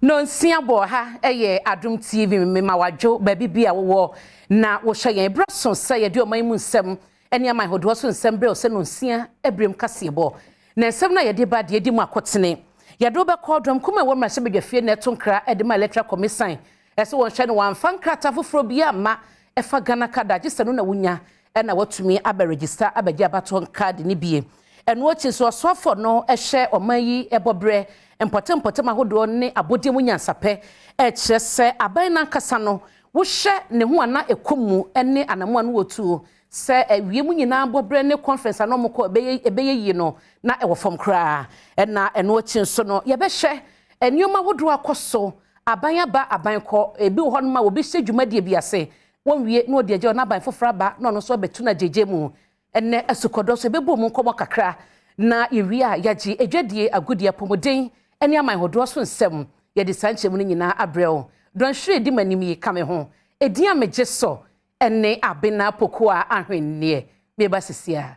No nsiabo ha eye Adom TV mema wadwo baby bia wo na wo hye yen braso se ye de oman mu nsem ene aman hodo so nsem bre o se no nsia ebrem kasebo na nsem na ye de ba de di mu akotene ye do be call drum kuma wo mrahye bedwafie na tonkra e de ma electoral commission ese won hye no wan fankrata foforo bia ma e fa Ghana card agise no na wunya e na watumi aba register abagia baton card ni bie eno ochi so sofo no e hye oman yi ebobre important ahodo ne abodi mu nyansape e kyerese aban na nkasa no wo hye ne ho ana ekomu ene anamu anu wotu se ewie mu nyina bobre ne conference no mko ebeye yi no na e wo fom kra na eno ochi so no ye be hye enioma hodo akoso aban aba aban ko ebi ho no ma obi hye dwumadie biase won wie na odi agye na aban fofora ba no no so betu na jeje mu ene asukodo so bebu mu nkomo kakra na iwie a yaji edwadie agudie pomoden eni aman hodo so nsem ye de sanche mu nyina abrel don hwe di manim yi kame ho edin amegye so ene abena pokoa ahwennie me ba sisia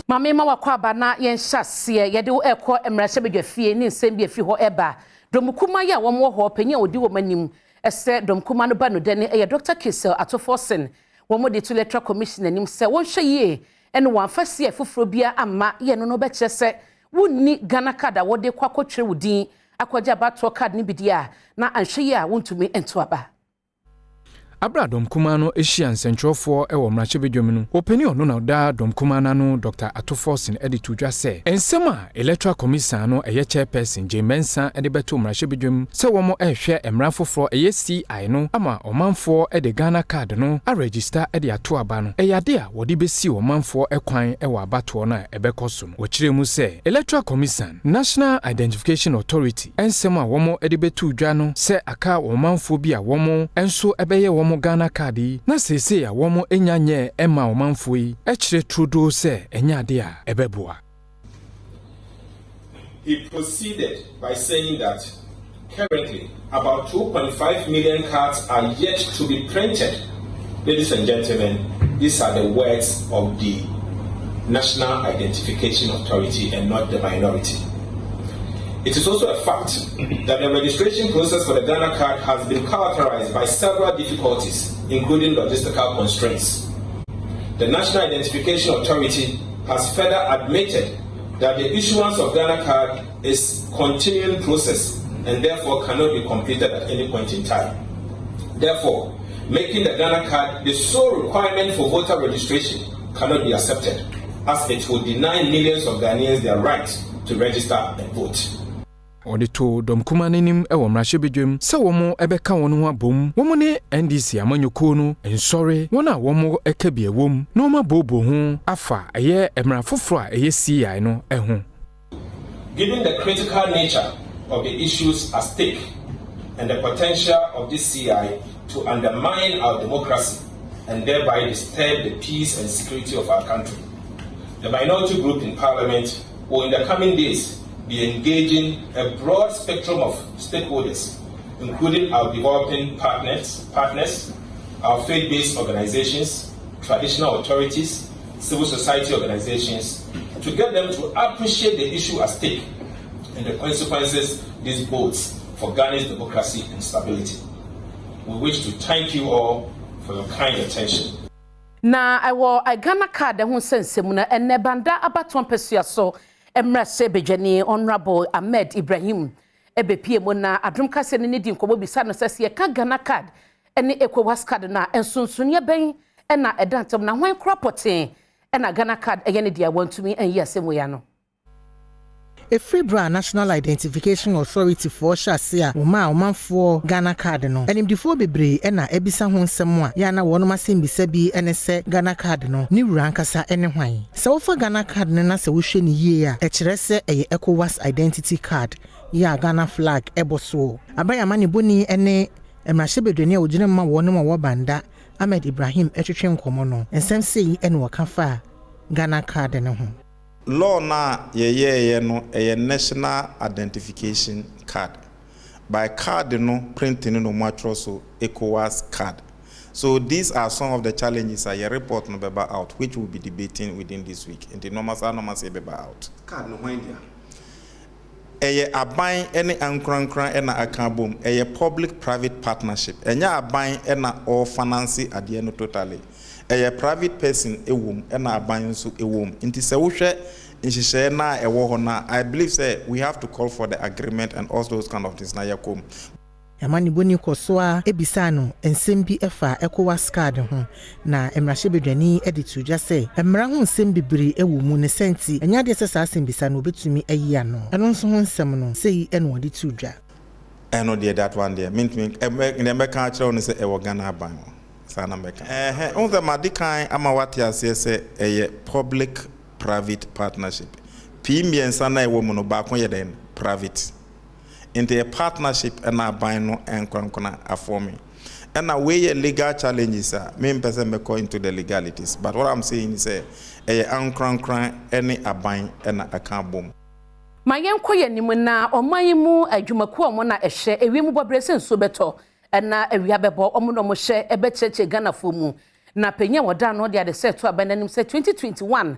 mame ma wakwa ba na yen hyase ye de ekọ emrahye bedwafie ni nsem bi afi ho eba domkuma ya wo mo ho panya odi wo manim ese domkuma no ba no dane eye Dr. Kisel Atoforsen womo de to electoral commission anim se won hwe ye ene wan fase afoforo bia ama ye no be kyese wonni Ghana card a wode kwakotwere wudin akwaja bato card ni bidia na anhwe ye a wontumi ento aba Abradom Kumano Asian Central for Ewo Mrachebedwominu. Opinion no da Dom Kumana no Dr. Atoforsen editu dwa se. Ensema Electoral Commission no eye chairperson Jemensa edebeto Mrachebedwom se womo ehwe emrafoforo eye CI no ama omanfo ede Ghana card no a register ede ato aba no. Eyade a wodi besi omanfo ekwan ewo abato no ebekoso no. Wokiremu se Electoral Commission National Identification Authority ensema womo edebetu dwa no se aka omanfo bi a womo enso ebeye womo Ghana card na sese ya womo enyanye ema omanfo yi ekire trudo se enyade a ebeboa. He proceeded by saying that currently about 2.5 million cards are yet to be printed. Ladies and gentlemen, these are the words of the National Identification Authority and not the minority. It is also a fact that the registration process for the Ghana card has been characterized by several difficulties, including logistical constraints. The National Identification Authority has further admitted that the issuance of Ghana card is a continuing process and therefore cannot be completed at any point in time. Therefore, making the Ghana card the sole requirement for voter registration cannot be accepted, as it will deny millions of Ghanaians their right to register and vote. Odito Dom Kumanenim ewo Mrachebedwom se womo ebeka wono ho abom womo ne NDC amanyoko no ensore wona womo ekabie wom no ma bobo ho afa eye emrafoforo a eye CI no eho. Given the critical nature of the issues at stake and the potential of this CI to undermine our democracy and thereby disturb the peace and security of our country, the minority group in Parliament will in the coming days be engaging a broad spectrum of stakeholders, including our developing partners, our faith-based organizations, traditional authorities, civil society organizations, to get them to appreciate the issue at stake and the consequences this bodes for Ghana's democracy and stability. We wish to thank you all for your kind attention. Na I Ghana card ho sensem na enebanda abaton pesua so emrahye bedwani Honorable Ahmed Ibrahim ebepie mo na Adom kase ne di nkobo bisa no sese ka Ghana card ene ECOWAS card na ensonsonie ben na edantem na hwan krapoten na Ghana card eye ne dia wantumi enyi asemu ya no. A free brand National Identification Authority for Shasia, omanfo Ghana card no. Enim difo bebre na ebisa ho nsem a ya na wono masem bisa bi ene se Ghana card no ni wura nkasa ene hwan. Se wo fa Ghana card ne na se wo hwe ni yie a ekire se eye ECOWAS identity card ya Ghana flag eboso. Abaya mani boni ene emrahye a ogine ma wono ma wo banda Ahmed Ibrahim etwetwe nkomo no. Ensem sei ene wo kafa Ghana card ne ho. Law na ye no a national identification card. By card no printing no matro so ECOWAS card. So these are some of the challenges a report no beba out, which we'll be debating within this week. In the normal say beba out. Card no India. Abain any ankran ena akabum public-private partnership. Enya abain ena all financing at the end totally. Private person ewum ena abain so ewum. Inti se wohwe nhihye na ewo ho na I believe say we have to call for the agreement and all those kind of things na yakom. Yamani boni kosoa ebisano ensem bi efa ECOWAS card ho na emrahye bedwani editu dwa se emra ho nsem bibiri ewu mu ne senti enya de sesa asem bisano obetumi ayi ano eno nso ho nsem no sei eno de tu dwa eno de that one there mean in the ka kire no se e wo Ghana ban sana meka on the madikan ama wati ase se public private partnership pimiensa na ewo mu no ba ko ye den private into a partnership and a bino and crankona are forming. And away legal challenges are main person may go into the legalities. But what I'm saying is a uncrankran any a bind and a can boom. My young quay nimuna or my mu a jumaku mona a share a wimu brazen so better and na a riababo omono share a better Ghana fumu. Na penya wada no the set to abandon say 2021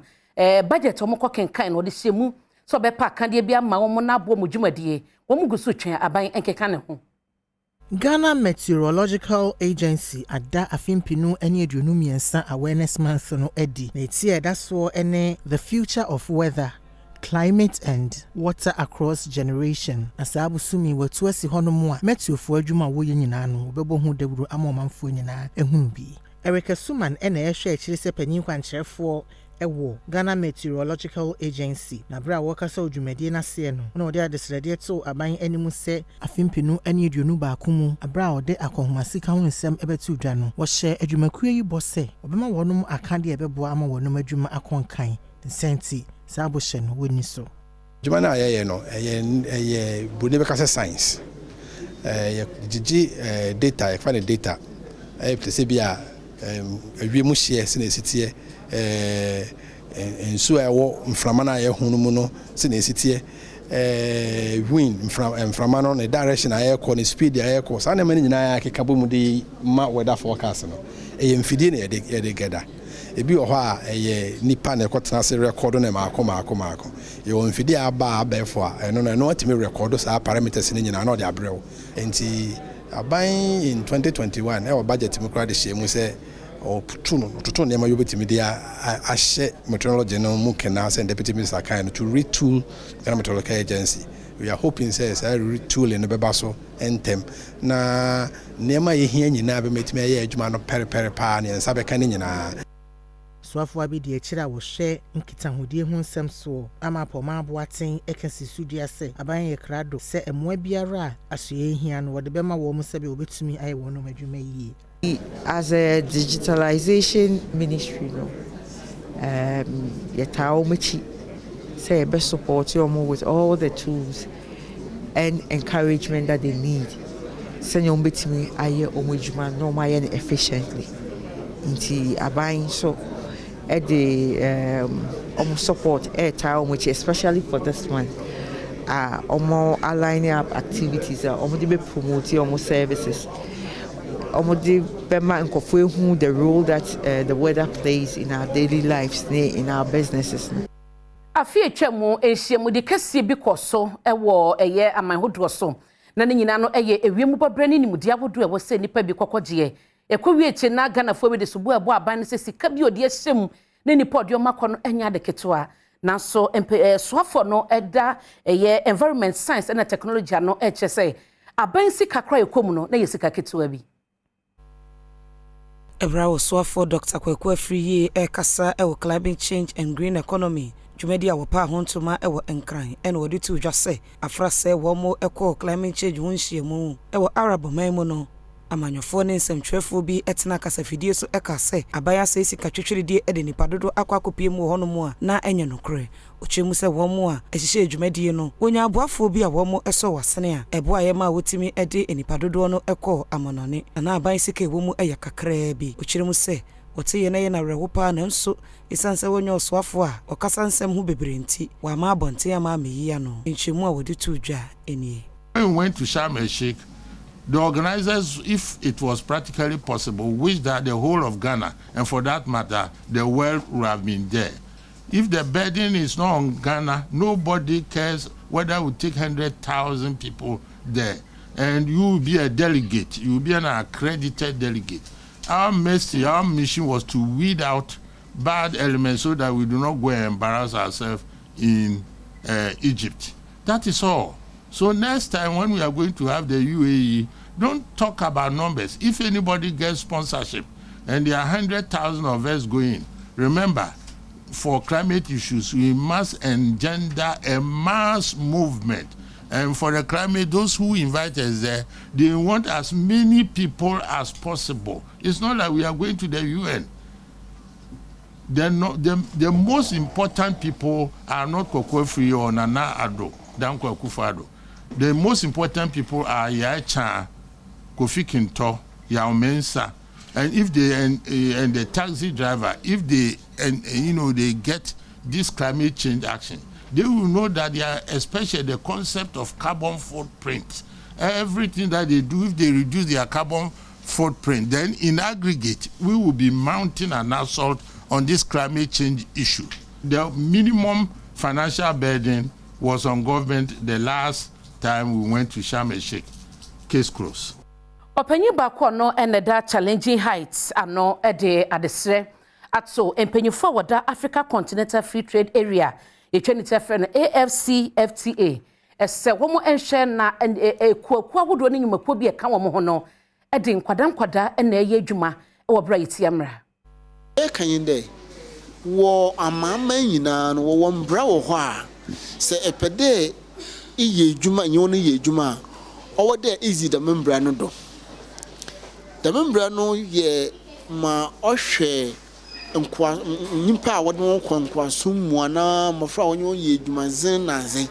budget omoko ken kind or the semu. So be pa kan de bia ma wo na bo mu dwumadie wo mu gusu twen aban enkeka ne ho. Ghana Meteorological Agency ada afimpinu ene aduonu miensa awareness month no edi na tie da so ene the future of weather, climate and water across generation. Asabu sumi watu asi hono mu a meteofo adwuma wo ye nyina no bebo hu dawuru amomamfo nyina ehunu bi. Erika Suman ene ehwe akire se panyin kwankyerefo ewo Ghana Meteorological Agency na bra wakasa odwumade na se no na ode adesrede to aban animu se afimpinu ani aduonu ba komu abra ode akohomasi ka wonsem ebetu dwa no wo hye adwumakuo yi bose obema wonum akade ebebo ama wonum adwuma akonkan senti sabo hye no woni so dwuma na ye no eye buni be kase science ye gigi data ye find data plese bia awiemu hye se na esitie ensu ewo mframa na ye hunu mu no se na esitie wind mframa no ne direction aye ko ne speed aye ko sa na mani nyina ya keka bo mu de ma weather forecast no mfidie na ye de geda ebi ho a nipa na ekotena se record na maako ye mfidie aba abefo a eno na no atimi record sa parameters ni nyina na de abrew enti aban in 2021 budget mu kra de shemu se or to nema yobetimi dia ahye meteorology no mu kena say deputy minister kan to retool Ghana Meteorological Agency. We are hoping says retool in the bebaso entem na nema ye hia nyina be metimi aye adwuma no pere pa ne nsa be kan nyina soafo abi de akira wo hye nkitahodie hu nsem so ama poma aboaten ekasi sudua se aban ye krado se emoa biara asoye hia no wode bema wo mu se be obetumi aye wo no adwuma yi. As a digitalization ministry, no, say best support you with all the tools and encouragement that they need. Send you meet me aye omujuma no my efficiently. Inti abain so at the support time which especially for this one. Aligning up activities, be promoting services. The role that the weather plays in our daily lives, in our businesses. Afie twemu ehyiemu de kase bi koso ewo eye amanhodo so na ne nyina no eye ewiemu babrani ni mudi abodo ewo se nipa bi kokogye ekowie eche na Ghana fo bi de subu abo aban ne se sika bi odi ehyem ne nipa odi omako no enya de ketewa na so soafo no eda eye environment science and technology no eche se aban sika kra ekomu no na ye sika ketewa bi. Ebra soafo Dr. Kwaku Afriye kasa ewo climate change and green economy. Jumedi a wopa hontoma ewo enkran ene wodi tu dwase afrase wo mo eko climate change wonhyiemu ewo arab manmu no amanyofo ne nsemtwefo bi etena kasafidie so ekase abaya se sika twetweredi ede nipadodo akwakopie mu hono mu a na enye nokre ochemu se wo mo a ehihye jumedi no onya aboafo bi a wo mo eso wasene a ebo aye ma wotimi ede nipadodo no eko amonone na aban sika wo mu eye kakra bi ochiremu se wote ye na ye na rewopa na nso isanse wonyo soafo a okasa nsem hu bebrenti wa ma abonte ya ma meyi ya no enchemu a wodi tu dwa enie. When we went to Sharm el Sheikh, The organizers, if it was practically possible, wish that the whole of Ghana, and for that matter, the world would have been there. If the burden is not on Ghana, nobody cares whether we take 100,000 people there. And you will be a delegate. You will be an accredited delegate. Our mission was to weed out bad elements so that we do not go and embarrass ourselves in Egypt. That is all. So next time when we are going to have the UAE, don't talk about numbers. If anybody gets sponsorship and there are 100,000 of us going, remember, for climate issues, we must engender a mass movement. And for the climate, those who invite us there, they want as many people as possible. It's not like we are going to the UN. The most important people are not Kwekwe or Nana Addo than Kwekufado. The most important people are Yaya Kofi Kinto, Yao Mensa, and if they and the taxi driver, if they they get this climate change action, they will know that they are, especially the concept of carbon footprint. Everything that they do, if they reduce their carbon footprint, then in aggregate, we will be mounting an assault on this climate change issue. The minimum financial burden was on government the last time we went to Sharm el-Sheikh. Case closed. Openyi bako no eneda challenging heights ano ede adesre atso empenyufo wada Africa Continental Free Trade Area etwenite friend AFCFTA ese womo enhwe na kuaku ahodo ne nyumakuo bi eka womo ho no ede nkwadankwada na eye adwuma wo bra yetiamra ekanyinde wo amama nyina no wo mbra wo ho a se epede iye adwuma nyono ye adwuma owo de easy da membra no do. The member no ye ma ohwe nkwa nyimpa a wode won kwankwa summu na mafra wonyo ye dwumazen na zen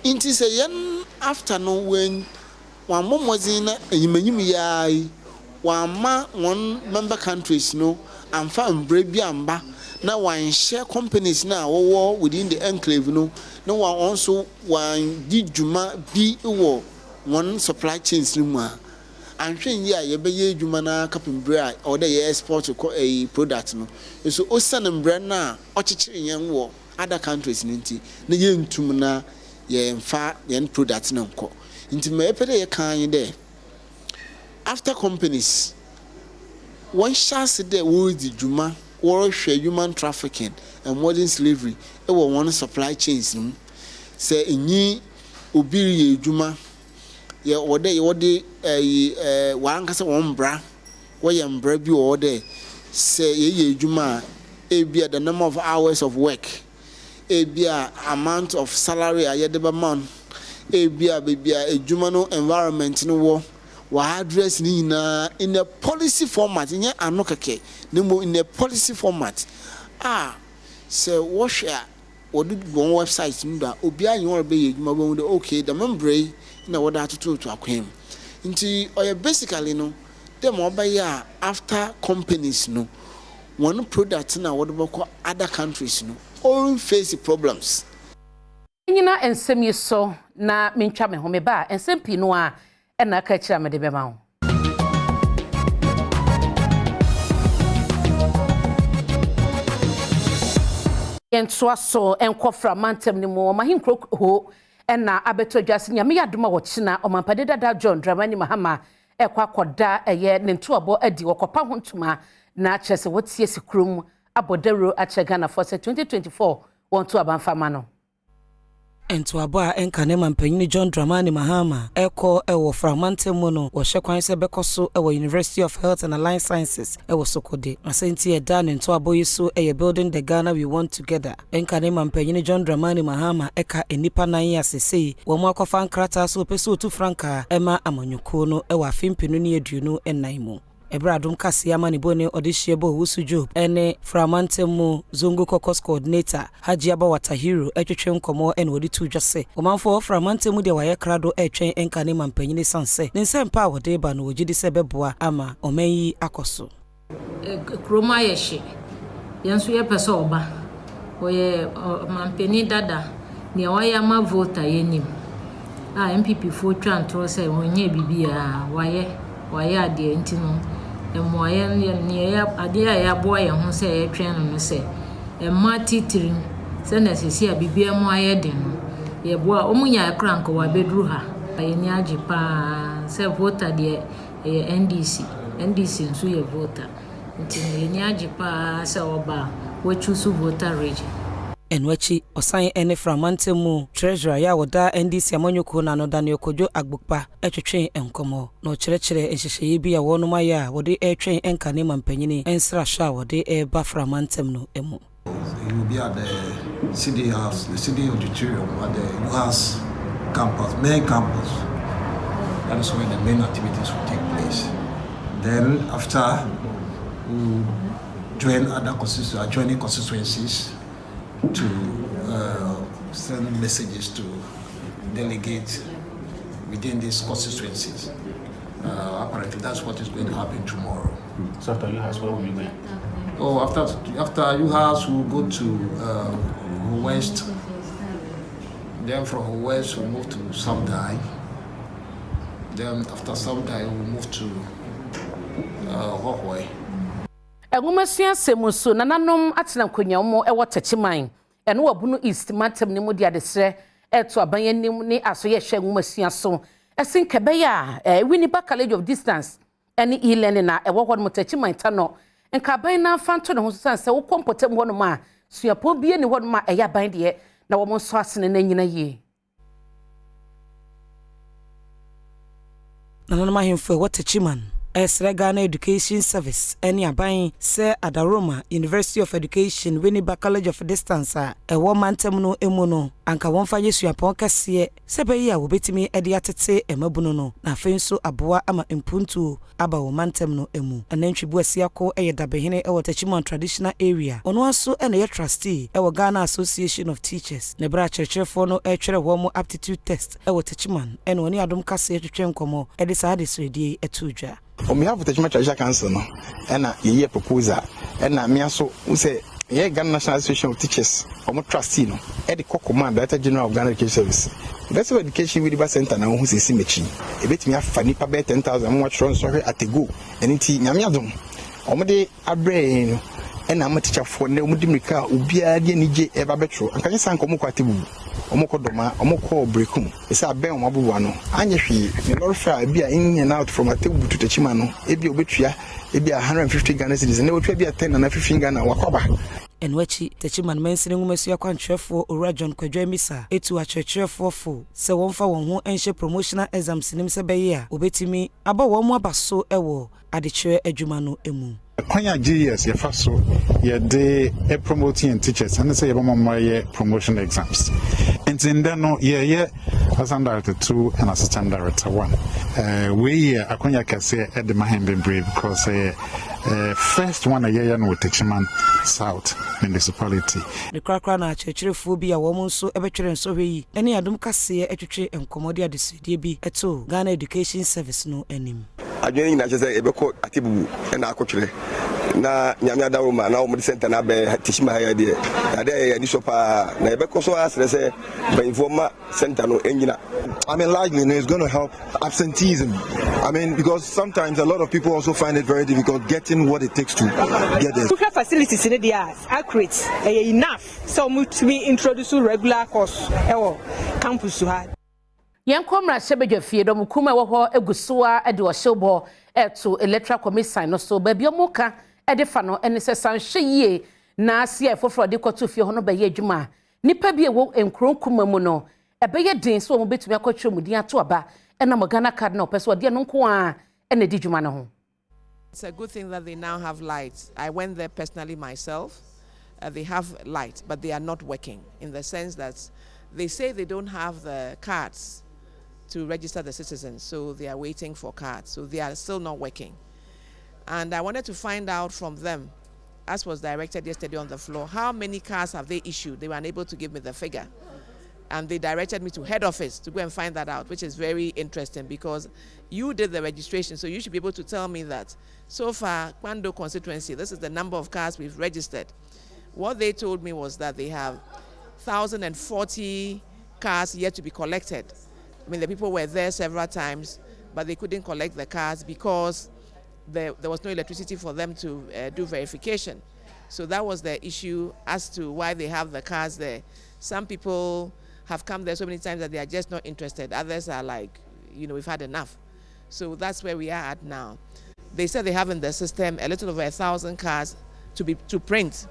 inti se yen after no when one momozin na enyimanyim yayi wama one member countries no amfa mbre bi amba na one share companies na wo within the enclave no na one also one di dwuma bi wo one supply chains mu a anhwen ye a ye be ye adwuma na kapembre a or the export ko a product no so osanmbre na ochikire yen wo other countries nti na ye ntum na ye mfa yen product na nko nti me epede ye kan de after companies one chance de wo di dwuma wo hwe human trafficking and modern slavery e wo one supply chains no say enyi obiri ye adwuma ye wode warankasa wombra wo ye mbra bi wode say ye adwuma e bia the number of hours of work e bia amount of salary aye de ba man e bia adwuma no environment no wo address ni na in a policy format nya anokeke nemo in a policy format say wo share wode go website nda obi anyo be ye adwuma bo okay the membrane na what that to akwem nti oya basically no dem obaya after companies no one product na what boko other countries no all face problems nyina ensem yiso na mentwa me home ba ensem pi no a na ka kira me de be ma ho yentwa so enkofra mantem ni mo mahinkro ho na abeto dwase nyame yadoma wo china omampade dada John Dramani Mahama ekwa koda eye ne ntobo adi wokopa hontuma na chese wotie sikrum abodero achegana for 2024 wonto abanfama no Entuabo a enkane mampanyini John Dramani Mahama eko ewo fragmente mu no wo hwekwan se bekoso ewo University of Health and Allied Sciences ewo Sokode asenti eda ne ntuabo yiso eye building the Ghana we want together enkane mampanyini John Dramani Mahama eka enipa nan yasese wo mu akofa nkrata so pese otu franka ema amanyuko no ewo afimpinu ne aduonu ennan mu Adom kasi amani bone odishiebo Wusu Job ene framante mu Zongo Caucus coordinator Haji Aba Watahiro etwetwe nkomo ene wodi tu dwase omanfo framante mu de waye krado etwen enkane mampanyine sanse ne nsempa wode ba no wogidi se beboa ama omanyi akoso kroma yehye yenso ye pese oba oye mampani dada ne waya ma voter yenim MPP for Trantor say when ye be why ade ntino emoye ne ade ya boy ho say e twen no say e ma titiri say na sesi a bibia mu aye den ye boa omunya kranko wa bedru ha aye ni age pa say voter de NDC nso ye voter ntino ni age pa say oba we choose voter region enwachi osan ene framantemu treasurer ya woda NDC amanyoko na no Daniel Kojo agbukpa etwetwen enkomo no kyerɛkyerɛ enhyehyɛ bi ya wono ma ya wode etwen enkane mampanyini ensra hwa wode eba framantem no emu. You will be at the city house, the city auditorium, at the UHAS campus, main campus. That is where the main activities will take place. Then after we join other adjoining constituencies to send messages to delegates within these constituencies. Apparently, that's what is going to happen tomorrow. So after UHAS, where will you go? Oh, after UHAS, we'll go to West. Then from West, we'll move to Samdai. Then after Samdai, we'll move to Hohoi. Egumasuya semuso nananom atena konya mo e wotachiman eno wabunu east matem ne modi adesre eto abanyanim ne asoye hwe egumasuya so esin kebeya Winneba College of Distance ene e-learning na ewo hɔ motachiman tano nka ban na fanto ne ho san se wo kompotem hɔ no ma suapo bie ne hɔ no ma eya ban de na wo mo so asene na nyina ye nananoma hemfo wotachiman Ghana Education Service any aban se Adaroma University of Education Winneba College of Distance a mantem no emu no anka wonfa yesuapon kase se beyi a wobetimi ede atete emabuno no na afenso aboa ama impuntu aba wo mantem no emu anantwibu asiako dabehene Tachiman traditional area ono aso ye trustee Ghana Association of Teachers ne bra kyerkyerefo no twere wo mo aptitude test Tachiman oni adom kase twetwe nkomo ede saa de sredie etudwa. On behalf of the Treasury Council, and a year proposal, and a mere so who say, Ghana National Association of Teachers, or trustee, at the Command, Director General of Ghana Education Service. Best of Education with the Center now, who's a symmetry. A bit me a funny paper 10,000 much run sorry at the go, and it's Yamiadum. Omade Abrain, and I'm a teacher for Neumudimika, Ubia, Nije, Eva Betro, and can you sank Omokwatibu? Omokodoma, Omoko Brekum. It's a Ben Mabuano. Anyashi, the Lord Fair, be in and out from a table to the Chimano, Ebi Obitria, Ebi 150 Ghana citizens, and there will be a 10 and 15 Ghana Wakoba. And wachi Tachiman mentioning Messia Quantrefo or John Quadremisa, etu a church for so one for one who ensure promotional exams in Msabaya, Obetimi, about one more basso ewo, at the chair Ejumano emu. Kwanya GS ya faso ya de promoting teachers and say my promotion exams. And in no ye assistant director 2 and assistant director 1. We akwanya kase at the Mahembe Brave because first one a year no Tachiman South municipality. The Krakra na church phobia woman so ebetwere so hwe ene adom kase etwetwe enkomodi adesudie bi eto Ghana Education Service no anim. Adwene na chese ebeko atibu na akotwere na nyamia daroma na omudi center na be tishima ha de ade ya ni sopa na ebeko so asre se informa center no enyina. I mean, likely it's going to help absenteeism. I mean, because sometimes a lot of people also find it very difficult getting what it takes to get there. Social facilities in the accurate enough so much we introduce regular course campus to have. Yankomra Sebedwe fie do mukuma wo ho egusoa ede o showbo eto electoral commission no so ba biomuka ede fa no ene se sanhwe yie na asia efoforo de kwato fie ho no ba ye adwuma nipa bi ewo enkron kuma mu no ebe ye din so mo betumi akwatwe mu din ato aba ena Ghana card na opeso de no nko a ene di dwuma no ho. It's a good thing that they now have lights. I went there personally myself. They have lights, but they are not working in the sense that they say they don't have the cards to register the citizens, so they are waiting for cards, so they are still not working. And I wanted to find out from them, as was directed yesterday on the floor, how many cards have they issued? They were unable to give me the figure. And they directed me to head office to go and find that out, which is very interesting because you did the registration, so you should be able to tell me that so far, Kwando Constituency, this is the number of cards we've registered. What they told me was that they have 1,040 cards yet to be collected I mean, the people were there several times, but they couldn't collect the cards because there was no electricity for them to do verification. So that was the issue as to why they have the cards there. Some people have come there so many times that they are just not interested. Others are like, we've had enough. So that's where we are at now. They said they have in the system a little over 1,000 cards to print.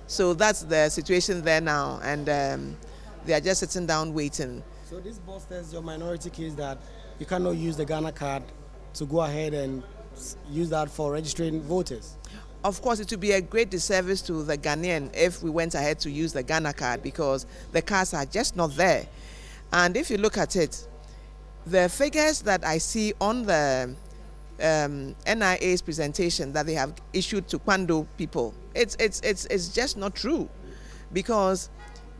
So that's the situation there now, and they are just sitting down waiting. So this bolsters your minority case that you cannot use the Ghana card to go ahead and use that for registering voters? Of course, it would be a great disservice to the Ghanaian if we went ahead to use the Ghana card, because the cards are just not there. And if you look at it, the figures that I see on the NIA's presentation that they have issued to Kwando people, it's just not true. Because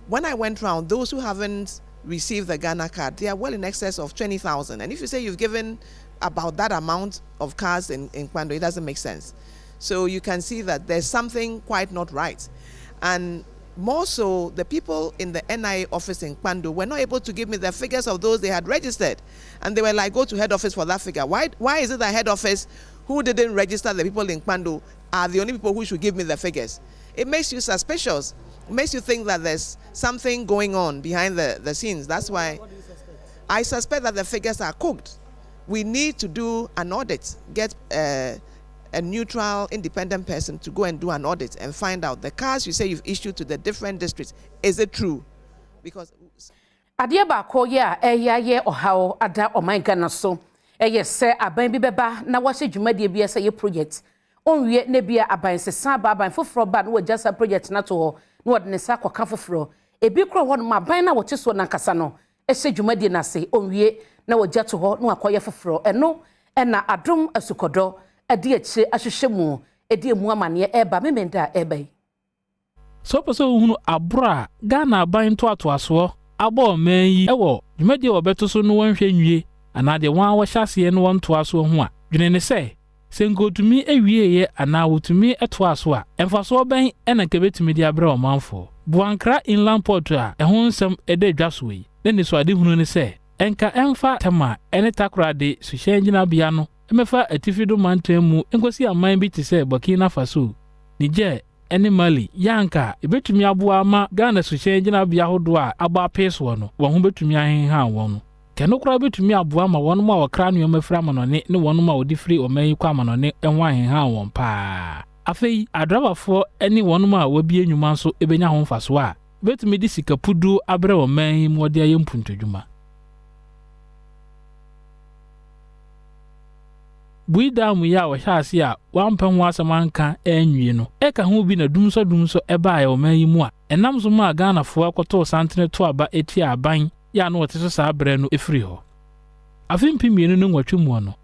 when I went round, those who haven't received the Ghana card, they are well in excess of 20,000. And if you say you've given about that amount of cards in Kwando, it doesn't make sense. So you can see that there's something quite not right. And more so, the people in the NIA office in Kwando were not able to give me the figures of those they had registered. And they were like, go to head office for that figure. Why is it that head office who didn't register the people in Kwando are the only people who should give me the figures? It makes you suspicious. It makes you think that there's something going on behind the scenes. That's why I suspect that the figures are cooked. We need to do an audit, get a neutral, independent person to go and do an audit and find out the cards you say you've issued to the different districts. Is it true? Because adia ba ko ya ye ohawo ada o my Ghana so se aban bi beba na wahye dwumade bi ye project onwie na bia aban sesa ba aban foforo ba na wajasa project na to ho na wode ne sa kwaka foforo ebi kro ho no aban na wote so na nkasa no ehye dwumade na se onwie na wajja to ho na akoye foforo eno na Adom asukodo adi achi ahwehwemu edi emu amane eba memenda eba so pese hunu abra Ghana aban to aso abo man yi ewo dwumade obeto so no wanhwe nwie anade wan wo hyase no won to aso ho a dwene ne se sengotumi ewieye ana wotumi eto aso a emfaso ben ena kebetumi di abra omanfo buankra inland port a ehon nsem ede dwaso yi ne so ade hunu ne se enka emfa tema ene takrade suhyengina bia no emefa atifido mantemu enkosi aman bi te se Burkina Faso Niger ene Mali yanka ebetumi aboa ma Ghana suhyengina bia hodo a aba peso no wo ho betumi ahenha won no keno kura betumi aboa ma won ma wakra no mafra manone ne won ma odi free o man kwa manone enho ahenha won pa afei adrabafo ene won ma wabi enwuma so ebenya ho mfaso a betumi di sikapudu abre o man mu odi ayempuntodwuma buidamu ya wo hyase a wampan ho asamanka enwie no eka ho bi na dumso eba ya o man yi mu a enam so ma Ghana fo akoto santene to aba eti aban ya no wote so sa abre no efri ho afimpi mienu no nwatwemu no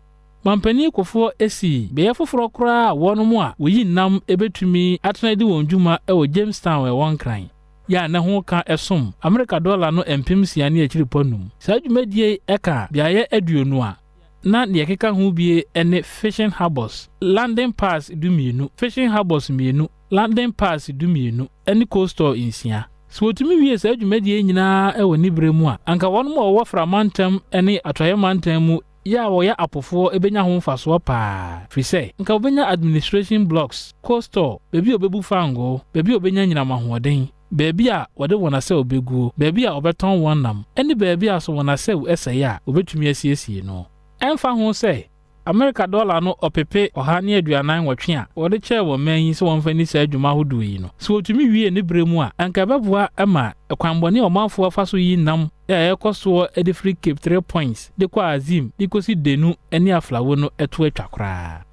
mampani kofo esi be yefoforo kora wono mu a woyi nam ebetumi atena di won dwuma e wo Jamestown e won kran ya na ho ka esom America dollar no empim sia ne akiri ponum sa dwumadie eka biaye aduonu a na ne keka ho bie ene fishing harbors landing pass dumienu fishing harbors mienu landing pass dumienu ene coastal insia so otumi wie sa dwumadie nyina e woni bremu a anka wono mo wo framantam ene atoye mantam mu ya wo ya apofo ebenya ho mfaso pa fise nka obenya administration blocks coastal bebi obebu fango bebi obenya nyina mahoden bebi a wode wona se obegu bebi a obeton wonnam ene bebi a so wona se eseye a obetumi asiesie no emfa ho se America dollar no opepe ohane aduanan watwe a wode che wo man so wonfa ni sa adwuma hodo yi no so otumi wie ne bremu a anka beboa ama ekwanbone omanfo afaso yi nam ya ekoso ede free cape 3 points de kwa azim dikosi denu eni aflawo no eto atwakra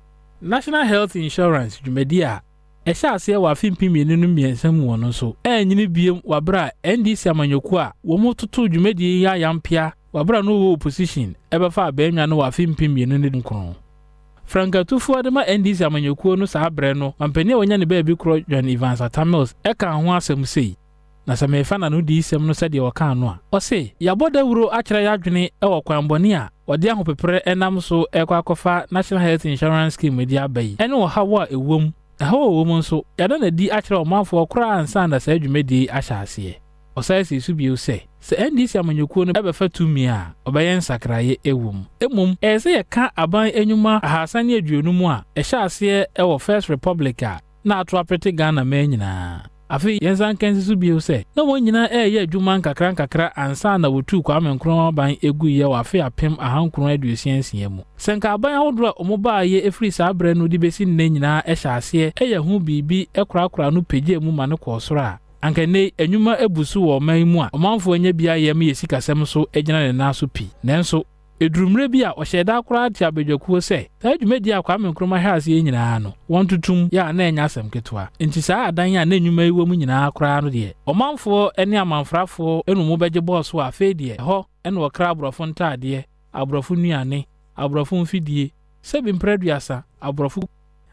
National Health Insurance dwumadi a ehya ase wa afimpi mienu no miensam wono so enyini biem wabra NDC amanyoku a wo mototo dwumadi ya yampia wabra no opposition ebefa abenwa no afimpi mienu ne nkron Franka tufu adema NDC amanyoku no sa abre no mampani wonya ne ba bi kro John Evans Atamils eka ho asem sei na samefa na no di isem no sede waka no a ose yaboda wuro akira yadwene ewo kwanbone a wode ahopepere enam so ekwa akofa National Health Insurance Scheme di abai ene wo hawa ewom hawa wo nso yada na di akira omanfo okra ansa na sa adwumedi ahyase osai se su bio se se NDC amanyekuo no ebefa tumi a obeyen sakraye ewum emum ese ye ka aban enyuma ahasane aduonu mu a ehya ase ewo First Republic a na ato apete Ghana ma nyina afi yensan kansi so bio se na won nyina eye adwuma nkakra ansa na wotu Kwame Nkrumah ban egu ye wa afi apem ahankron aduosiansia mu senka aban ahodro omoba ye efri sa abre no di besi nne nyina ehya ase eye hu bibi ekrakra no pegye mu ma ne kosoro a ankane enyuma ebusu wo man mu a omanfo anya bia yem yesikasem so egyina ne na so pi nenso edurumre bi a ohyeda akora tia bedwakuo se ta adwumadi Kwame Nkrumah haase nyina no wontutum ya na enya asem ketwa enti saa adan ya na enyuma iwo mu nyina akora no de omanfo ene amanfrafo enu mu beje boss wa afi de ho ene okra abrofo ntade abrofo nuane abrofo mfidie sebi mpreduasa abrofo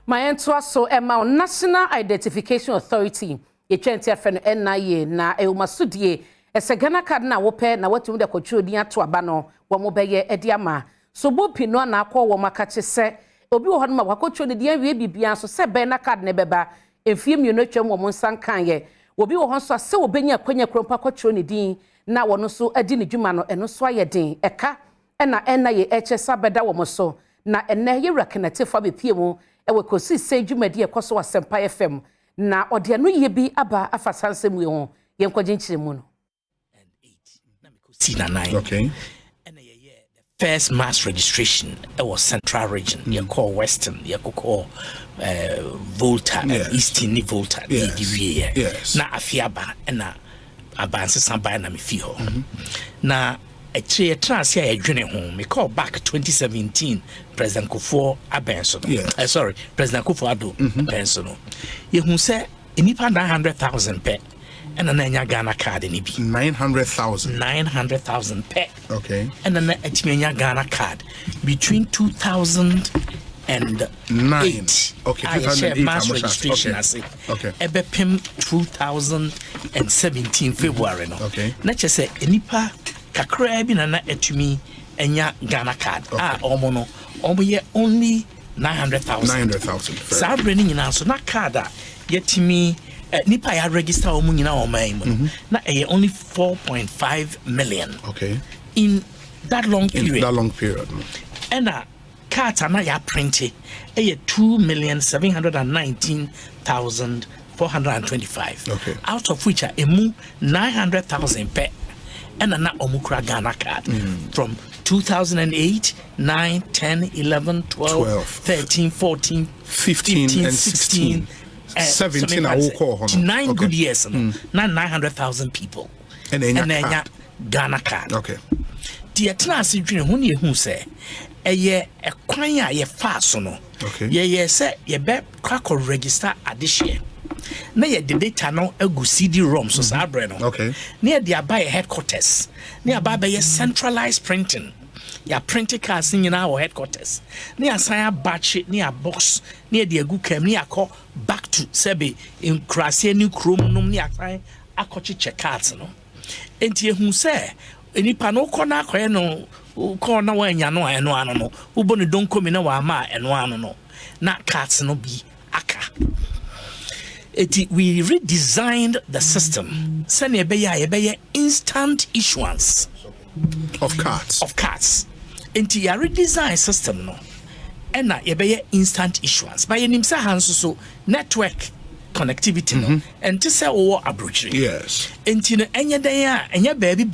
mayentoa so ema National Identification Authority yetwenti afeno NIA na eumasudie ese Ghana card na wope na watum de kwotwe odin ato aba no wo mo beye edi ama so bopi no na akọ wo makache se obi wo hono ma wakotwe ne dia wie bibia so se be na card ne beba efie mi no twem wo mo nsan kan ye obi wo hon so se obenya kwanya krompa kwotwe ne din na wo no so adi ne dwuma no eno so ayedin eka na NIA eche sabeda wo mo so na enne ye rekenete fa be pie mu ewe kosi se dwumadi ekoso Asempa FM na ode no ye bi aba afasansem we ho ye nkwaje nkyire mu no okay. And first mass registration it was Central Region. You call Western, you call Volta, Eastern Volta. Yes. Na afiaba na abanse samba na mifio. Na a trans here adwene ho me call back 2017 President Kufuor abenso no. Sorry, President Kufuor Ado abenso no. Ye hu say enipa 900,000 pe. And then Ghana card in 900,000 pet. Okay. And then Ghana card between 2009. Okay. I share mass registration. Okay. Ebepim 2017 February. No. Okay. Let's just say enipa kakra bi na etumi enya Ghana card. Omo ye only 900,000. 900,000. Sa branding nyina so na card yetimi nipa ya register omu nyina oman mu na only 4.5 million. Okay. In that long period. And cards na ya printed 2,719,425. Okay. Out of which emu 900,000 per and na omukra Ghana card from 2008, 9, 10, 11, 12, 13, 14, 15 and 16. 17 I will call 9 good years na 900,000 people and then Ghana card. Okay. The atnasi dwene hu ne hu se eye ekwan a ye fa so no. Okay. Ye se ye be kwako register adehye na ye the data no agu CD-ROM so sa bre no. Okay. Na ye dey buy headquarters na aba be centralized printing. Ya printing cards nyina our headquarters. Ni asaya batch ni a box ni de agu kam ni akọ back to sebe in krase ni krom num ni asan akọchi check cards no. Enti ehun se enipa no kọ na akọ no kọ na wanya no eno ano no. Ubo ne don komi na wa ma eno ano no. Na cards no bi aka. We redesigned the system. Send ye instant issuance of cards. Into your redesign system no. And na ye instant issuance. By nim sa hanso so network connectivity no. And to say o abrochiri. Yes. Into no enya dan enya baby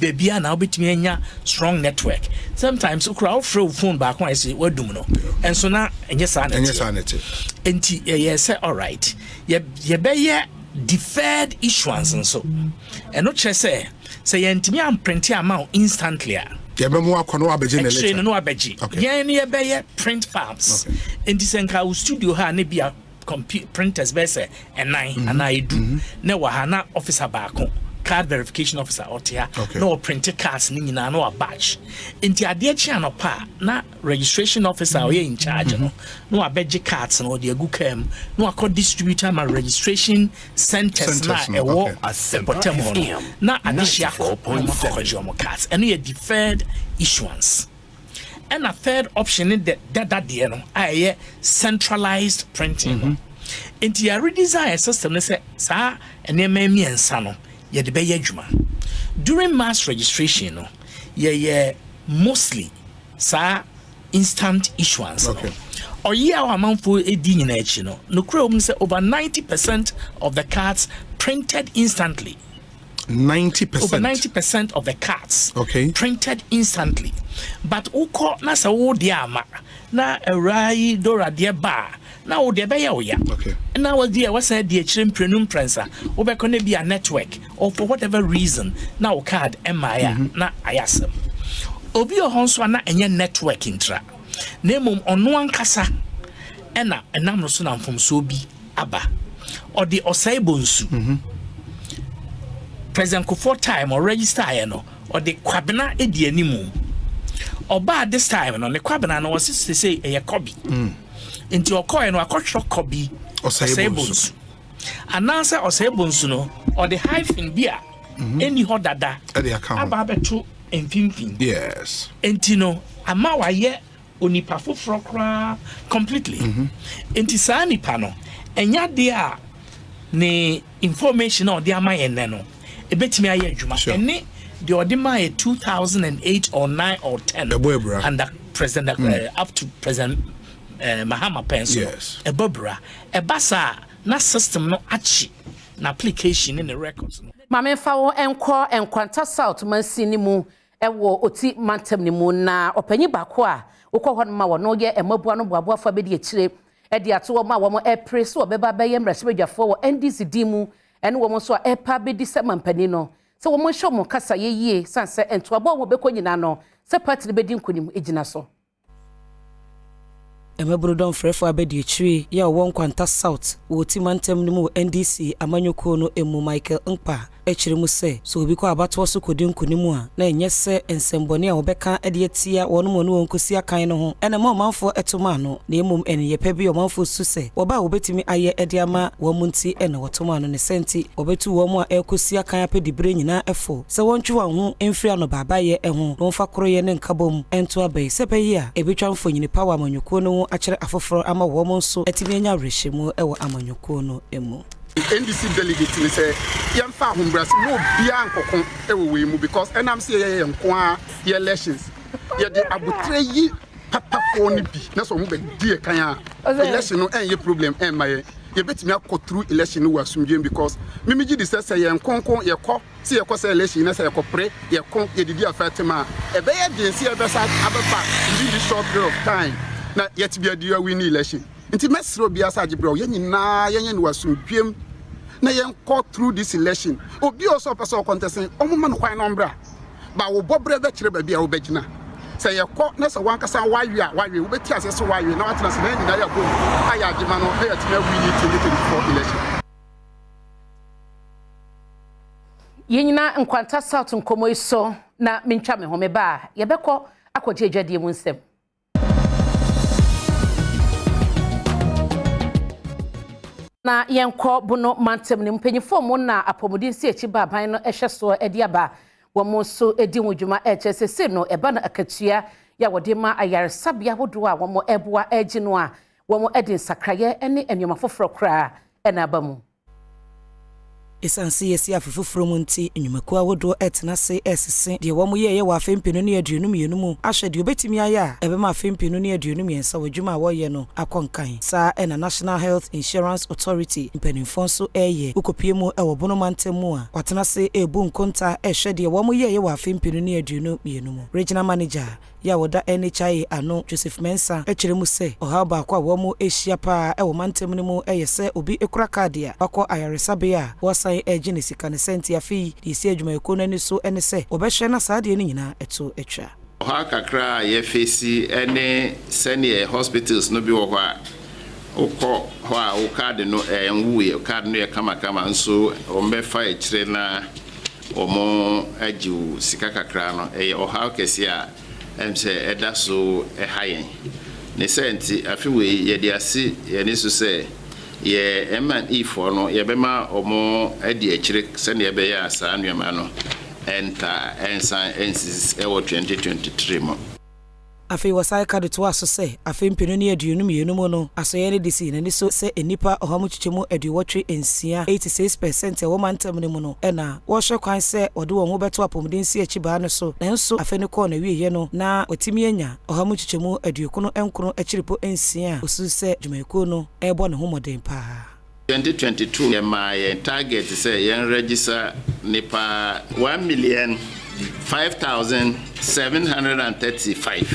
na obetumi enya strong network. Sometimes you crowd throw phone back when I say what do no. And so na enya sanity. Into ye say all right. Ye be deferred issuance and so. And not just say yentimi am print amount instantly. Yebemu akono abeji na later. No abeji. Yen ye be print farms. In disenka u studio ha ne bia printers be say nine and I do. Na wa ha na officer baako. Card verification officer otia no printed cards ni nyina no a batch enti ade chi anopa na registration officer we in charge no abeji cards no de agu kam no akọ distributor ma registration centers na ewo asepotem no na adehia akọ cards and you deferred issuance. And a third option in that dear no aye centralized printing enti a redesign system ne say sa ene ma miensa no ye de be adwuma during mass registration no yeah mostly sa instant issuance okay or yeah our man for a din in each no say over 90% of the cards printed instantly. 90%. Over 90% of the cards printed instantly. But uko na sa wo dia ma na erai dora dia ba na wo dia be ya wo ya. Okay. Na wo dia was say dia chire prenum prensa wo be kono be a network or for whatever reason na wo card emaya na ayasem. Obi ohonso na enye network intra. Nemum ono ankasa ena enam no so na mfomso bi aba. Or the osaibonsu. President Kufuor time or register or the kwabena edi animu. Oba this time no the kwabena no was to say a copy. Into your coin or a copy osaibonsu. And answer osaibonsu no or the hyphen beer any hot dada at the account about two and 15. Yes. Entino amawa ye onipa foforo completely. Enti nipa no enya dia ne information or the ama enne no ebetimi aye adwuma enne the odima 2008 or 9 or 10 under president up to president Mahama Penso yes ebobra ebasa na system no achi na application in the records mame fa wo enkwanta south mansi ni mu ewo oti mantem ni mu na opanyi bako a ukọ hɔ ma wo no ye emabua no boaboa fa be de akire edi ato ma wo mo epre so obeba be yem resebedwafo wo NDC dimu ene wo mo so epa be di se mampani no se wo mo hwe mo kasa yeye sanse ento abo wo be konyina no se party be di nkonim ejina so Emebro don frefo abedi akire ya wo nkwanta south wo ti mantem ni mu NDC amanyoko no emu Michael Nkpa ekire mu se so obi ko abato so kodi nkunimu a na enye se ensemboni a obeka ede atia wono mo no wonkosi akan no ho ena ma omanfo etoma no na emum eniye pa bi omanfo su se oba obetimi aye ede ama wo munti ena wotoma no ne senti obetu wo mu a ekosi akan apedi bre nyina efo se wontwe ho emfiri ano baba ye eho no mfa koroye ne nkabom ento abai se peyi a ebetwa mfo nyini power amanyoko no akire afoforo ama wo mo nso etimi anya rehemu ewo amanyoko no emu NDC delegate ni say yemfa hombras mo bia nkokon ewe mu because enam say ye nko ye elections ye de abutre yi papa fo ni bi na so mo be die kan a election no en ye problem en maye ye betimi akọ through election no wasumdiem because mimiji di say ye nkonkon ye kọ si ye kọ say election na say ye kọ pre ye kon ye didi afatima e be ye de si ye be sa abepa in this short period of time na yet be adi win election nti mesro bia sa gibro ye nyina ye nye no wasumdiem na yen go through this election obi also person contesting omuma no kwan no mbra ba wo bobre be kire ba bia wo begina say ye ko na say wankasa wawe a wawe wo beti ase so wawe na watena se na nyina ya bo aya agima no na yetima win 2024 election yenyina nkwanta south nkomo iso na mentwa me home ba ye bekọ akọje adwadie mu nsem na yenko buno mantem ni mpanyifo mo na apomodin si echi baban no ehweso ediaba wo mo so edi wudwuma ehsese no eba na akatua ya wode ma ayaresabia hodo a wo mo eboa egi no a wo mo edin sakraye ene enwoma foforo kra ena abamu esansi yesi afufufuro mu nti enwumaku awodo etena se esese de wo mo ye wa afempinu ne aduonum yenum ahwe de obetimi aya ebema afempinu ne aduonum yensa wadwuma wo ye no akonkan sa ena National Health Insurance Authority impenimfonso eye ukopie mu ewo bono mantemu a watena se ebu nkonta ehwe de wo mo ye wa afempinu ne aduonum yenum regional manager ya woda NHI ano Joseph Mensa ekire mu se oha ba kwa wo mo ehia pa ewo mantem ne mu eyese obi ekura kadia akọ ayaresabe a wasa ejine sika ne senti afi di si adwuma ekono ni so ene se obehwe na saade ni nyina eto etwa oha kakra ye fesi ene senior hospitals no bi wo hwa ukọ hwa o card no enwuye card no ye kama nso o mbefa ekire na omo ajiu sika kakra no eye oha kesi a emse eda so hayen ne senti afiwe ye di ase ye ni so se ye M&E for no ye bema omo edi akire se ne be ya asa anwema no enta ensan ensis ewo 2023 mo afei wasai ka de to aso se afei mpenu ne aduonu mienu mu no asoye ne disi na ni so se enipa ohamu chichemu aduwotwe ensia 86% e wo mantam ne mu no na wo hwe kwan se ode wo ho beto apomdensi achiba no so nanso afei ne ko na wiye no na otimi anya ohamu chichemu aduokuno enkrono achiripo ensia osu se dwumakuo no ebo ne ho moden pa 2022 my target say yen register nipa 1,05,735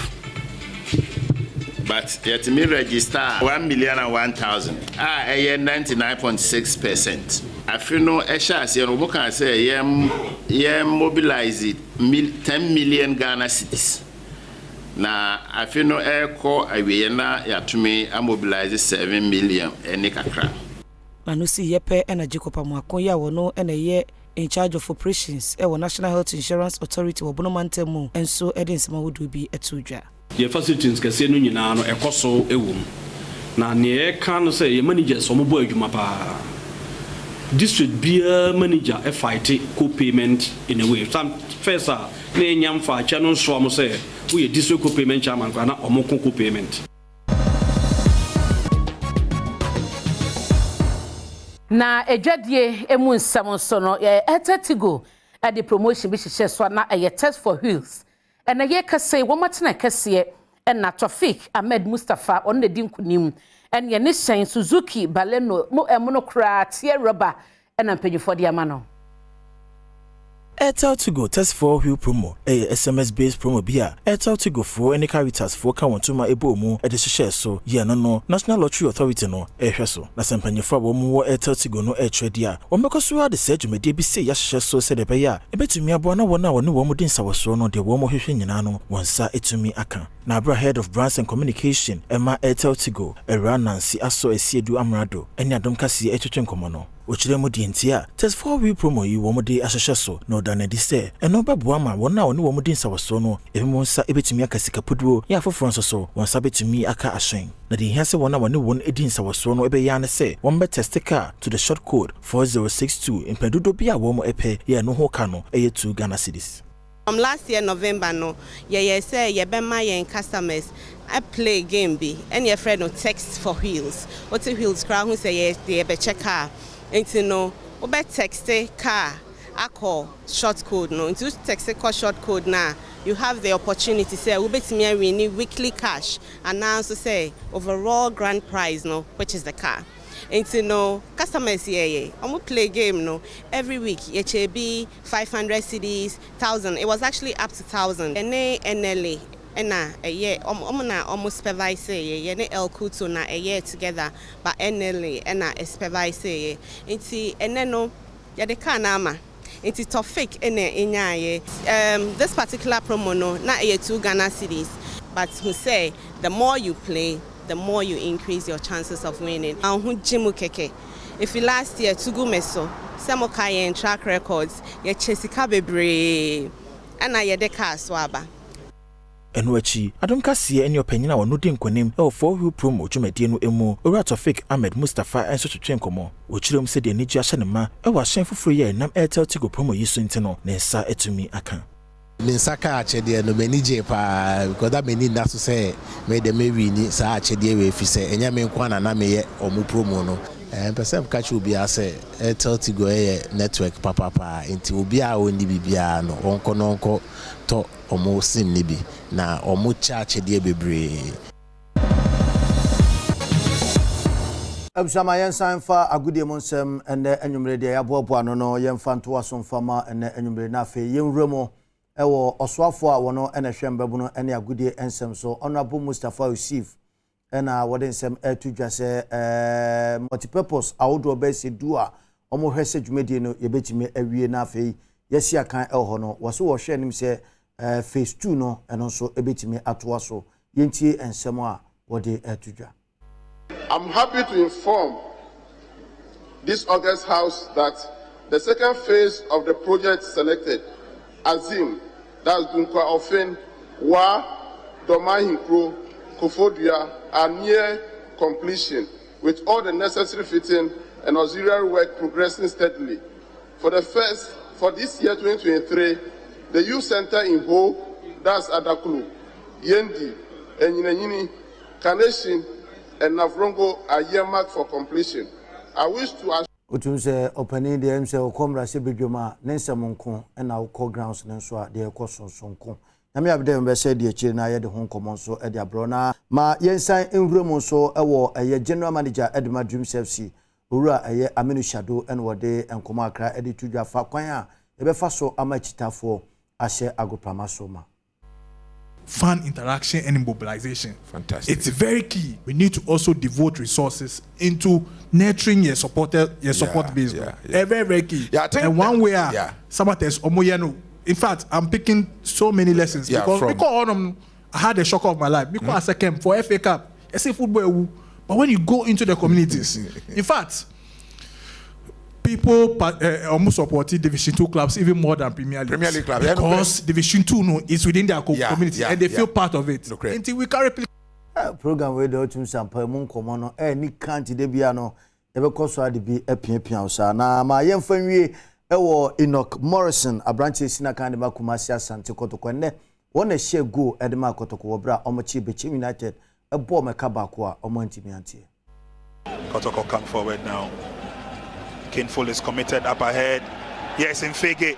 but yet me register 1,001,000 99.6%. I feel no eshas yen obo kan say yen mobilize 10 million Ghana cedis. Na I feel no echo awie na yatumi mobilize 7 million eni kakra. Manusi yepe energy kopamwako ya wono ye in charge of operations National Health Insurance Authority wobono mantemu enso edensema wodu bi etudwa. Ye facilities kese no nyina no ekoso ewum. Na ne ka no say ye managers omobo adwuma pa. District beer manager fight co-payment in a way. Some first na enyam fa cha no so am say we district co-payment chairman na omoko co-payment. Na ejwadie emu nsam so no etetigo the promotion bi hyehyɛ so na test for wheels na ye kase wo matena kase na Tofik Ahmed Mustafa on the din kunim en ye ne hyɛn Suzuki Baleno mo no kra tie rubber na mpanyifo de ama no. Airtel to go test for wheel promo SMS based promo bia Airtel to go for any characters for ka wontuma ebo mu e de hyehyɛ so ye no National Lottery Authority no ehwɛ so na sempanyefo wo mu Airtel to go no etwede a wo mekoso ade se dwumade bi se ya hyehyɛ so se de be ya ebetumi abo na wona wo ne wo mu din sawoso no de wo mo hwehwe nyina no wonsa etumi aka na abra head of brands and communication Emma Airtel to go era Nancy aso esiedu amrado eni Adom kase etwetwe nkomo no ochire mu di ntia test for wheel promo yi wo mu de ahyehyɛ so no da na di se eno beboa ma wona wo ne wo mu din sawoso no ebimu nsa ebetumi aka sikapuduo ya afoforo nso so wonsa betumi aka ahyen na di hia se wona wo ne wo edin sawoso no ebe ya ne se won be test car to the short code 4062 impedudo bia wo mu epe ye no ho ka no eye 2 Ghana cedis. Last year November no ye say ye be my yen customers I play game bi and your friend no text for wheels what wheels crowd who say ye be check car enti no obe text car akọ short code no into text call short code na you have the opportunity say we betimi win weekly cash and now so say overall grand prize no which is the car. Into no customers here play game no every week be 500 cedis 1,000 it was actually up to 1,000 NLA na a year almost supervise ye ne El Kuto na a year together but NLA na supervise into no ya de kanama into Tofik this particular promo no na a 2 Ghana cedis but who say the more you play the more you increase your chances of winning. If you last year Tugu Meso, Samokai and track records, ye Chesika bebre, and I de car swaba. Enwachi Adom kase eni opanyina wo no de nkonim e for wheel promo dwumade no emu owura Tofik Ahmed Mustafa enso twetwe nkomo ochirem se de nigi ahye ne ma e wa hyen foforo ye nam Airtel Tigo promo yi so ntino ne nsa etumi aka. Ninsaka achede no manage pa because that many na so say me de me wini sa achede we fi say enya me nkwa na me ye omu promo no person catch obi ase Airtel Tigo network papa nti obi a oni bibia no onko to omu sim ni bi na omu cha achede bebre. Absama yensan fa agudie monsem ene enwumre de yaboabo ano no yemfa nto asomfama ene enwumre na afi yenwremo ewo oswafo a wono ene hwembebu no ene agudie ensem so Honorable Mustafa Yusuf ena wode nsem etudwa se multipurpose awodo be se dua omo hwese dwumedie no yebetime awie na afi yesi akan ho no wo so wo hwe nim se phase 2 no eno so ebetime atoa so yentie ensem a wode etudwa. I'm happy to inform this August House that the second phase of the project selected, Azim, that's Dunkwa Ofen, Wa, Domahinkro, Kofodia, are near completion, with all the necessary fitting and auxiliary work progressing steadily. For this year 2023, the youth center in Ho, that's Adakulu, Yendi, Enyinanyini, Carnation, and Navrongo are earmarked for completion. I wish to assure Utunse opani de mse okomra se bedwoma nensa monko na ukọ grounds nenso a de ekosonsonko. Nyame abde mbe se de chiri na ye de ho nkomo so e de abro na ma yensan enwuremu so ewo eye general manager Edma Dreams FC owura eye Aminu Shado en wode enkomo akra e de tudwa fa kwan a e be fa so amachitafo ahye agopama so ma. Fan interaction and mobilization. Fantastic. It's very key. We need to also devote resources into nurturing your support base. Very, very key. Yeah, I think and one way, Samates Omoyano. In fact, I'm picking so many lessons because I had a shock of my life. Because I came for FA Cup, I say football, but when you go into the communities, in fact, people almost supported Division 2 clubs even more than Premier League clubs because Division 2 is within their community and they feel part of it. Until we carry program we do to sample mun komo no ni kanti de bia no e be koso ade bi apia osa na ma yemfa nwie ewo Enoch Morrison abranche sina kan de makumasi asante kotoko ne wona share go e de ma kotoko wo bra omochi Bechem United e bo meka ba ko a omontimi antie. Kotoko come forward now. Kinful is committed up ahead. Yes, Infege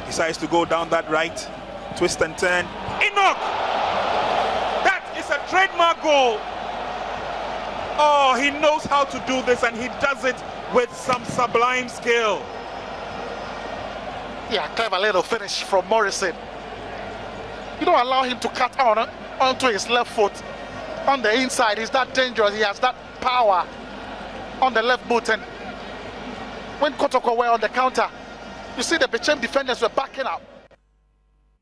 decides to go down that right, twist and turn. Enoch! That is a trademark goal. Oh, he knows how to do this and he does it with some sublime skill. Yeah, clever little finish from Morrison. You don't allow him to cut onto his left foot. On the inside, he's that dangerous. He has that power on the left boot, and when Kotoko were on the counter, you see the Bechem defenders were backing up.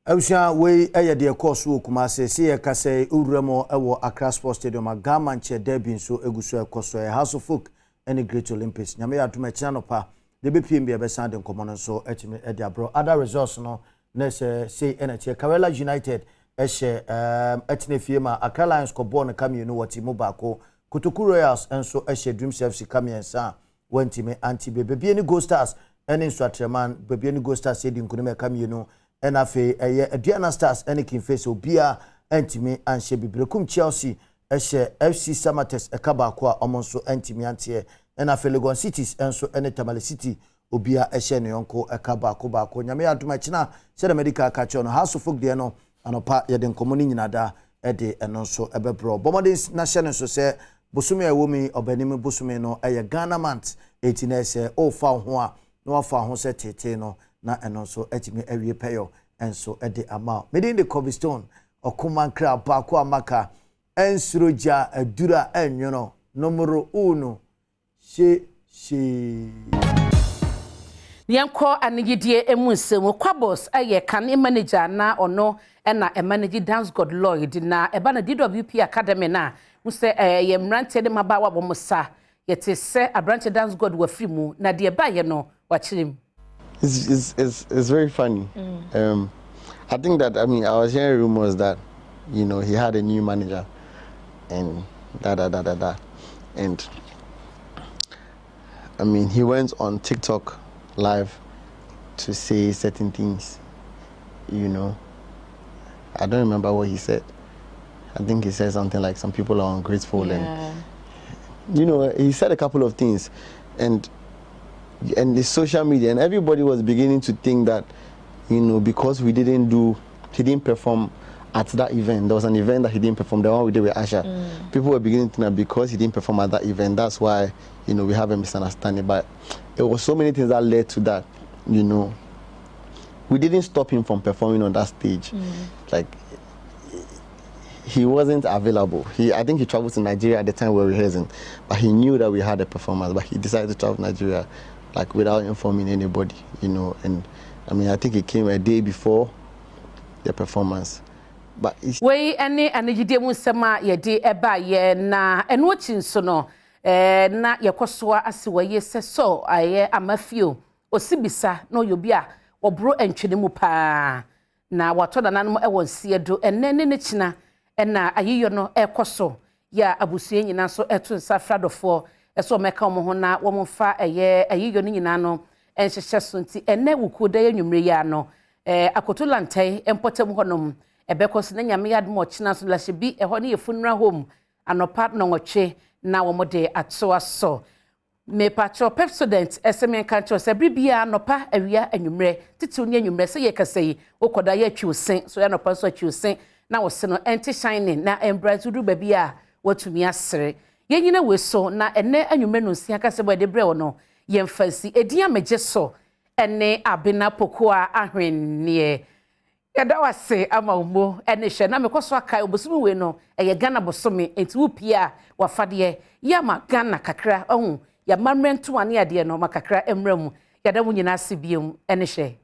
Ausha we eye de course wo kuma se e kase uremo ewo Accra Sports Stadium agama nche derby so eguso ekoso e House of Folk any Great Olympics. Nyame aduma channel pa de be pm be sand nkomo no so etime e de abro other results no na say energy Karela United ehye etine fie ma Accra Lions ko ball no kam no wati mo baako Kotoku Royals enso ehye Dreams FC kam yensa wantime anti bebe ni Go Stars ene Nswatreman bebe ni Go Stars edi nkunime kam no ena fe eye Aduana Stars ene Kinface obia antime anhye bibrekum Chelsea ehye FC Samatex ekaba ko a omonso antime antie ena fe Legon Cities enso ene Tamale City obia ehye ne yonko ekaba ko ba ko nyame aduma china se the medical catch on House of Folk de no anopa ye de nkomo ni nyinada ede eno so ebebro bomodin na hye ne so se Bosumi awomi obanim bosumi no eye Ghana month 18 se o fa ho a no fa ho se tete no na eno so etimi awie peyo enso ede ama medin de Cobblestone okuman kra ba ko amaka ensuroja adura enyono numero 1 she Nyanko anigidie emunsem kwabos aye kan manager na ono na manage Dance God Lloyd na eba na DWP Academy na muse ye mrante de mabawa bomusa yete se abranche Dance God wa free mu na de ba ye no wa chirim. It's very funny. I think that I was hearing rumors that he had a new manager and and he went on TikTok live to say certain things. I don't remember what he said. I think he said something like some people are ungrateful and he said a couple of things and the social media and everybody was beginning to think that because he didn't perform at that event. There was an event that he didn't perform, the one we did with Asha. People were beginning to think that because he didn't perform at that event, that's why we have a misunderstanding. But it was so many things that led to that. We didn't stop him from performing on that stage. Like, he wasn't available. I think he traveled to Nigeria at the time we were rehearsing, but he knew that we had a performance, but he decided to travel to Nigeria without informing anybody, and I think he came a day before the performance. But we any anigide mu sema ye de eba ye na eno chinso no na yekosoa asiwaye se so aye amafio osibisa no yobia obro entwene mu pa na wato da nanom e wonsie do enene ne china na ayiyo no ekoso ya abusue nyina so eto nsafradofo eso meka omo ho na wo mfa eye ayiyo no nyina no enhyehye so nti ene wukuda ya nwumre ya no akotolantai empotem honom ebekos na nyame yadmo ochina so la bi eho ne yefunra home anopa no ngoche na womode ato aso me patro Pepsodent SMN kancho se bribia anopa awia anwumre titiw ne anwumre se ye kasei okoda ye atwusen so ya anopa so atwusen na wose no enti shining na embrace du babia watumi asere yenyina weso na ene anwumre no nsia kase bo de bre no yemfasi edia megye so ene abena pokoa ahwennie yada wase ama umo ene hye na mekoso akai obosumi we no eye Ghana bosome enti wupia wafade ya ma Ghana kakra ya mamrentu ane ade no makakra emremu yada munyina asibiem ene hye